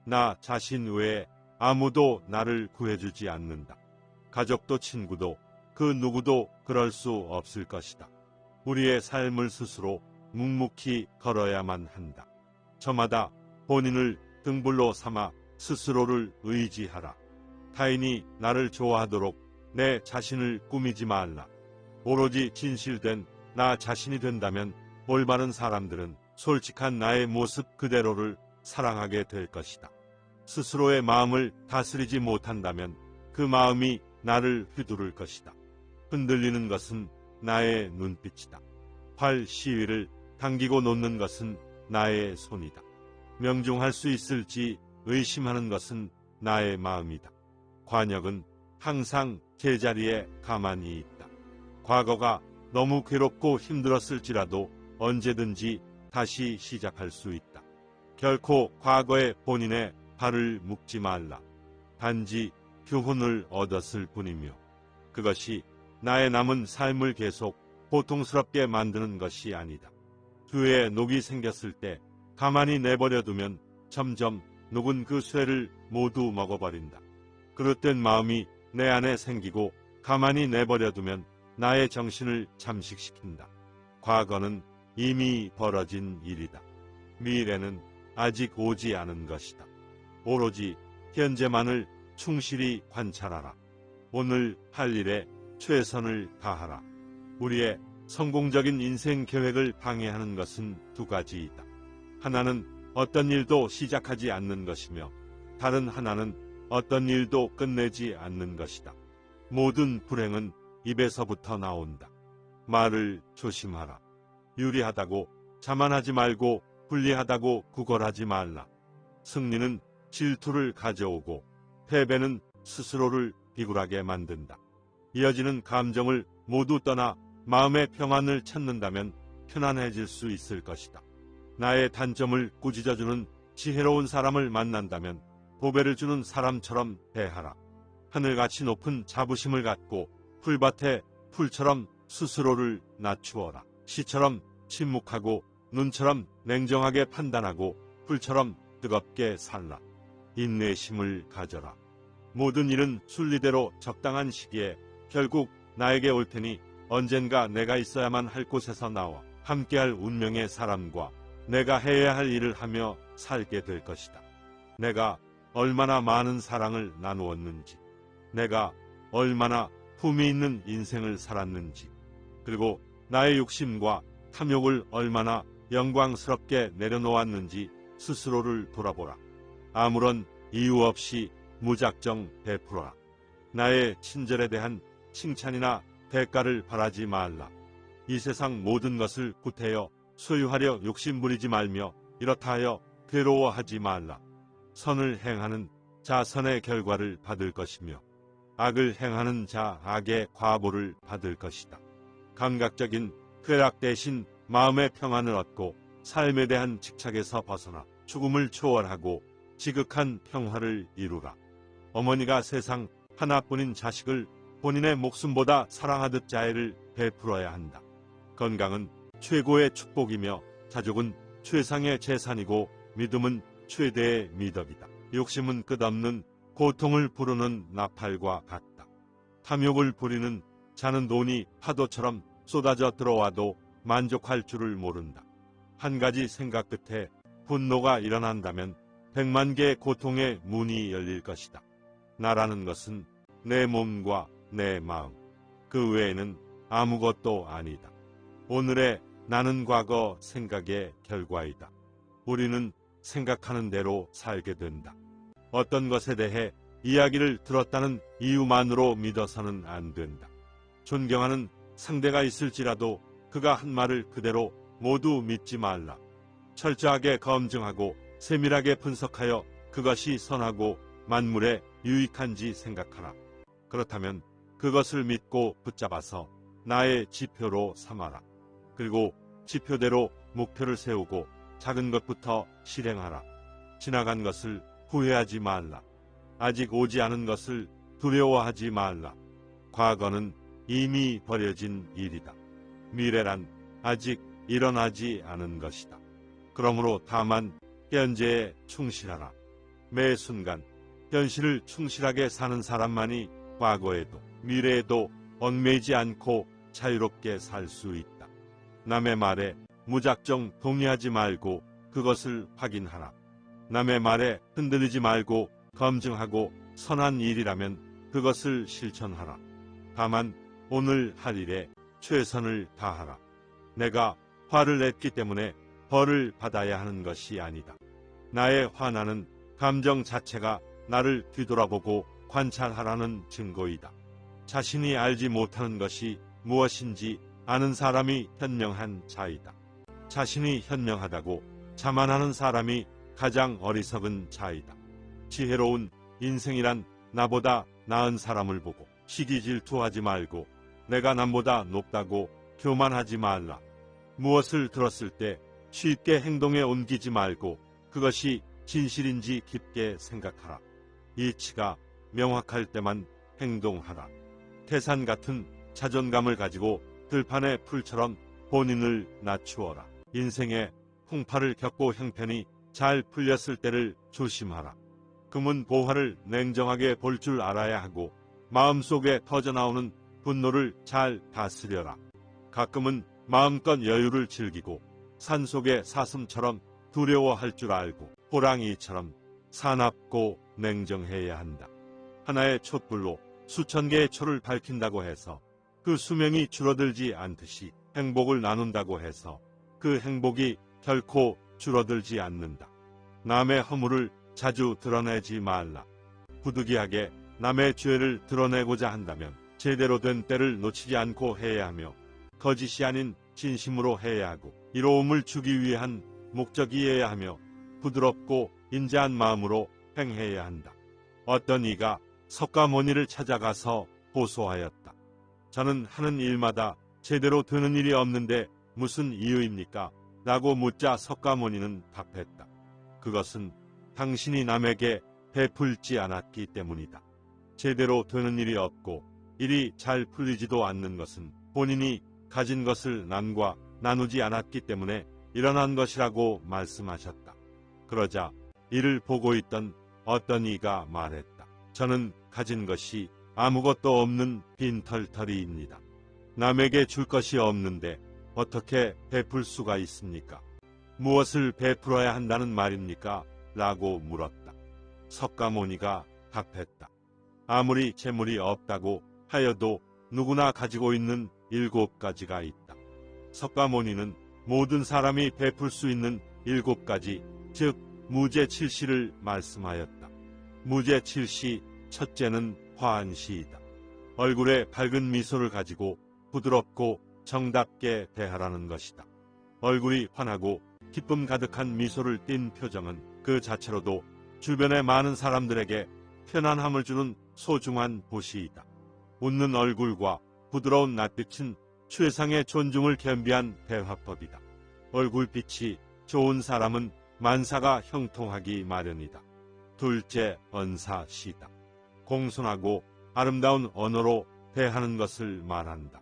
나 자신 외에 아무도 나를 구해주지 않는다. 가족도 친구도 그 누구도 그럴 수 없을 것이다. 우리의 삶을 스스로 묵묵히 걸어야만 한다. 저마다 본인을 등불로 삼아 스스로를 의지하라. 타인이 나를 좋아하도록 내 자신을 꾸미지 말라. 오로지 진실된 나 자신이 된다면 올바른 사람들은 솔직한 나의 모습 그대로를 사랑하게 될 것이다. 스스로의 마음을 다스리지 못한다면 그 마음이 나를 휘두를 것이다. 흔들리는 것은 나의 눈빛이다. 활 시위를 당기고 놓는 것은 나의 손이다. 명중할 수 있을지 의심하는 것은 나의 마음이다. 관역은 항상 제자리에 가만히 있다. 과거가 너무 괴롭고 힘들었을지라도 언제든지 다시 시작할 수 있다. 결코 과거의 본인의 발을 묶지 말라. 단지 교훈을 얻었을 뿐이며 그것이 나의 남은 삶을 계속 고통스럽게 만드는 것이 아니다. 뇌에 녹이 생겼을 때 가만히 내버려두면 점점 녹은 그 쇠를 모두 먹어버린다. 그릇된 마음이 내 안에 생기고 가만히 내버려두면 나의 정신을 잠식시킨다. 과거는 이미 벌어진 일이다. 미래는 아직 오지 않은 것이다. 오로지 현재만을 충실히 관찰하라. 오늘 할 일에 최선을 다하라. 우리의 성공적인 인생 계획을 방해하는 것은 두 가지이다. 하나는 어떤 일도 시작하지 않는 것이며 다른 하나는 어떤 일도 끝내지 않는 것이다. 모든 불행은 입에서부터 나온다. 말을 조심하라. 유리하다고 자만하지 말고 불리하다고 구걸하지 말라. 승리는 질투를 가져오고 패배는 스스로를 비굴하게 만든다. 이어지는 감정을 모두 떠나 마음의 평안을 찾는다면 편안해질 수 있을 것이다. 나의 단점을 꾸짖어주는 지혜로운 사람을 만난다면 보배를 주는 사람처럼 대하라. 하늘같이 높은 자부심을 갖고 풀밭에 풀처럼 스스로를 낮추어라. 시처럼 침묵하고 눈처럼 냉정하게 판단하고 풀처럼 뜨겁게 살라. 인내심을 가져라. 모든 일은 순리대로 적당한 시기에 결국 나에게 올 테니 언젠가 내가 있어야만 할 곳에서 나와 함께할 운명의 사람과 내가 해야 할 일을 하며 살게 될 것이다. 내가 얼마나 많은 사랑을 나누었는지, 내가 얼마나 품위 있는 인생을 살았는지, 그리고 나의 욕심과 탐욕을 얼마나 영광스럽게 내려놓았는지 스스로를 돌아보라. 아무런 이유 없이 무작정 베풀어라. 나의 친절에 대한 칭찬이나 대가를 바라지 말라. 이 세상 모든 것을 구태여 소유하려 욕심부리지 말며 이렇다 하여 괴로워하지 말라. 선을 행하는 자 선의 결과를 받을 것이며 악을 행하는 자 악의 과보를 받을 것이다. 감각적인 쾌락 대신 마음의 평안을 얻고 삶에 대한 집착에서 벗어나 죽음을 초월하고 지극한 평화를 이루라. 어머니가 세상 하나뿐인 자식을 본인의 목숨보다 사랑하듯 자애를 베풀어야 한다. 건강은 최고의 축복이며 자족은 최상의 재산이고 믿음은 최대의 미덕이다. 욕심은 끝없는 고통을 부르는 나팔과 같다. 탐욕을 부리는 자는 돈이 파도처럼 쏟아져 들어와도 만족할 줄을 모른다. 한 가지 생각 끝에 분노가 일어난다면 100만 개의 고통의 문이 열릴 것이다. 나라는 것은 내 몸과 내 마음, 그 외에는 아무것도 아니다. 오늘의 나는 과거 생각의 결과이다. 우리는 생각하는 대로 살게 된다. 어떤 것에 대해 이야기를 들었다는 이유만으로 믿어서는 안 된다. 존경하는 상대가 있을지라도 그가 한 말을 그대로 모두 믿지 말라. 철저하게 검증하고 세밀하게 분석하여 그것이 선하고 만물에 유익한지 생각하라. 그렇다면 그것을 믿고 붙잡아서 나의 지표로 삼아라. 그리고 지표대로 목표를 세우고 작은 것부터 실행하라. 지나간 것을 후회하지 말라. 아직 오지 않은 것을 두려워하지 말라. 과거는 이미 버려진 일이다. 미래란 아직 일어나지 않은 것이다. 그러므로 다만 현재에 충실하라. 매 순간 현실을 충실하게 사는 사람만이 과거에도 미래에도 얽매이지 않고 자유롭게 살 수 있다. 남의 말에 무작정 동의하지 말고 그것을 확인하라. 남의 말에 흔들리지 말고 검증하고 선한 일이라면 그것을 실천하라. 다만 오늘 할 일에 최선을 다하라. 내가 화를 냈기 때문에 벌을 받아야 하는 것이 아니다. 나의 화나는 감정 자체가 나를 뒤돌아보고 관찰하라는 증거이다. 자신이 알지 못하는 것이 무엇인지 아는 사람이 현명한 자이다. 자신이 현명하다고 자만하는 사람이 가장 어리석은 자이다. 지혜로운 인생이란 나보다 나은 사람을 보고 시기 질투하지 말고 내가 남보다 높다고 교만하지 말라. 무엇을 들었을 때 쉽게 행동에 옮기지 말고 그것이 진실인지 깊게 생각하라. 이치가 명확할 때만 행동하라. 태산 같은 자존감을 가지고 들판의 풀처럼 본인을 낮추어라. 인생의 풍파를 겪고 형편이 잘 풀렸을 때를 조심하라. 금은 보화를 냉정하게 볼 줄 알아야 하고 마음속에 터져나오는 분노를 잘 다스려라. 가끔은 마음껏 여유를 즐기고 산속의 사슴처럼 두려워할 줄 알고 호랑이처럼 사납고 냉정해야 한다. 하나의 촛불로 수천 개의 초를 밝힌다고 해서 그 수명이 줄어들지 않듯이 행복을 나눈다고 해서 그 행복이 결코 줄어들지 않는다. 남의 허물을 자주 드러내지 말라. 부득이하게 남의 죄를 드러내고자 한다면 제대로 된 때를 놓치지 않고 해야 하며 거짓이 아닌 진심으로 해야 하고 이로움을 주기 위한 목적이어야 하며 부드럽고 인자한 마음으로 행해야 한다. 어떤 이가 석가모니를 찾아가서 호소하였다. 저는 하는 일마다 제대로 되는 일이 없는데 무슨 이유입니까? 라고 묻자 석가모니는 답했다. 그것은 당신이 남에게 베풀지 않았기 때문이다. 제대로 되는 일이 없고 일이 잘 풀리지도 않는 것은 본인이 가진 것을 남과 나누지 않았기 때문에 일어난 것이라고 말씀하셨다. 그러자 이를 보고 있던 어떤 이가 말했다. 저는 가진 것이 아무것도 없는 빈털터리입니다. 남에게 줄 것이 없는데 어떻게 베풀 수가 있습니까? 무엇을 베풀어야 한다는 말입니까? 라고 물었다. 석가모니가 답했다. 아무리 재물이 없다고 하여도 누구나 가지고 있는 7가지가 있다. 석가모니는 모든 사람이 베풀 수 있는 7가지, 즉 무죄칠시를 말씀하였다. 무죄칠시 첫째는 화한시이다. 얼굴에 밝은 미소를 가지고 부드럽고 정답게 대하라는 것이다. 얼굴이 환하고 기쁨 가득한 미소를 띤 표정은 그 자체로도 주변의 많은 사람들에게 편안함을 주는 소중한 보시이다. 웃는 얼굴과 부드러운 낯빛은 최상의 존중을 겸비한 대화법이다. 얼굴빛이 좋은 사람은 만사가 형통하기 마련이다. 둘째, 언사시다. 공손하고 아름다운 언어로 대하는 것을 말한다.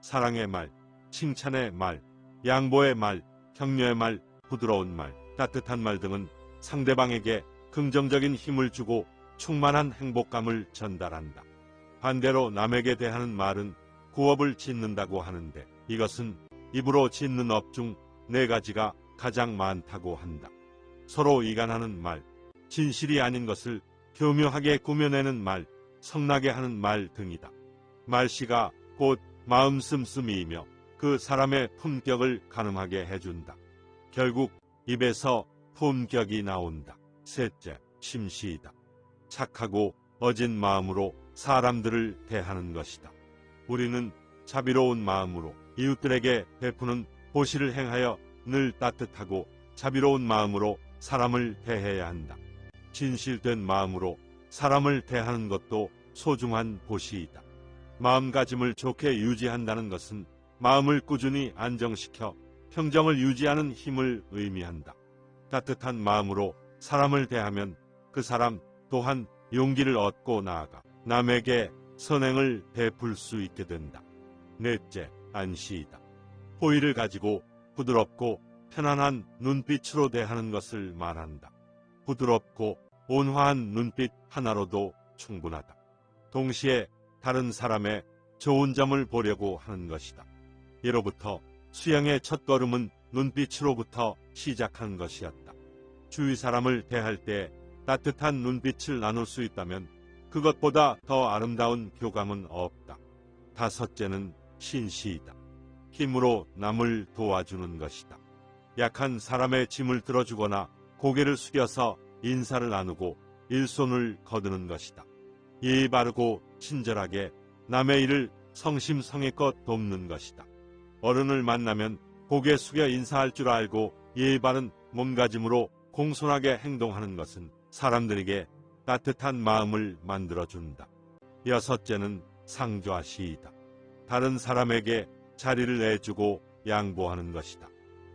사랑의 말, 칭찬의 말, 양보의 말, 격려의 말, 부드러운 말, 따뜻한 말 등은 상대방에게 긍정적인 힘을 주고 충만한 행복감을 전달한다. 반대로 남에게 대하는 말은 구업을 짓는다고 하는데 이것은 입으로 짓는 업 중 4가지가 가장 많다고 한다. 서로 이간하는 말, 진실이 아닌 것을 교묘하게 꾸며내는 말, 성나게 하는 말 등이다. 말씨가 곧 마음 씀씀이이며 그 사람의 품격을 가늠하게 해준다. 결국 입에서 품격이 나온다. 셋째, 심시이다. 착하고 어진 마음으로 사람들을 대하는 것이다. 우리는 자비로운 마음으로 이웃들에게 베푸는 보시를 행하여 늘 따뜻하고 자비로운 마음으로 사람을 대해야 한다. 진실된 마음으로 사람을 대하는 것도 소중한 보시이다. 마음가짐을 좋게 유지한다는 것은 마음을 꾸준히 안정시켜 평정을 유지하는 힘을 의미한다. 따뜻한 마음으로 사람을 대하면 그 사람 또한 용기를 얻고 나아가 남에게 선행을 베풀 수 있게 된다. 넷째, 안시이다. 호의를 가지고 부드럽고 편안한 눈빛으로 대하는 것을 말한다. 부드럽고 온화한 눈빛 하나로도 충분하다. 동시에 다른 사람의 좋은 점을 보려고 하는 것이다. 예로부터 수양의 첫걸음은 눈빛으로부터 시작한 것이었다. 주위 사람을 대할 때 따뜻한 눈빛을 나눌 수 있다면 그것보다 더 아름다운 교감은 없다. 다섯째는 신시이다. 힘으로 남을 도와주는 것이다. 약한 사람의 짐을 들어주거나 고개를 숙여서 인사를 나누고 일손을 거두는 것이다. 예의 바르고 친절하게 남의 일을 성심성의껏 돕는 것이다. 어른을 만나면 고개 숙여 인사할 줄 알고 예의 바른 몸가짐으로 공손하게 행동하는 것은 사람들에게 따뜻한 마음을 만들어준다. 여섯째는 상좌시이다. 다른 사람에게 자리를 내주고 양보하는 것이다.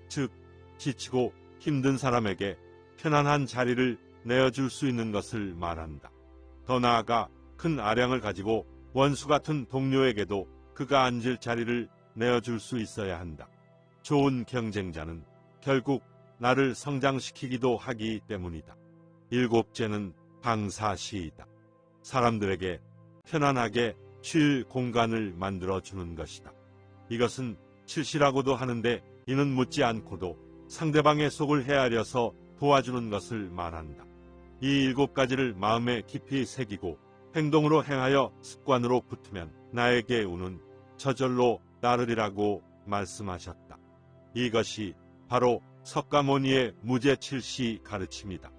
즉, 지치고 힘든 사람에게 편안한 자리를 내어줄 수 있는 것을 말한다. 더 나아가 큰 아량을 가지고 원수 같은 동료에게도 그가 앉을 자리를 내어줄 수 있어야 한다. 좋은 경쟁자는 결국 나를 성장시키기도 하기 때문이다. 일곱째는 방사시이다. 사람들에게 편안하게 쉴 공간을 만들어주는 것이다. 이것은 실시라고도 하는데 이는 묻지 않고도 상대방의 속을 헤아려서 도와주는 것을 말한다. 이 7가지를 마음에 깊이 새기고 행동으로 행하여 습관으로 붙으면 나에게 운은 저절로 따르리라고 말씀하셨다. 이것이 바로 석가모니의 무죄칠시 가르침이다.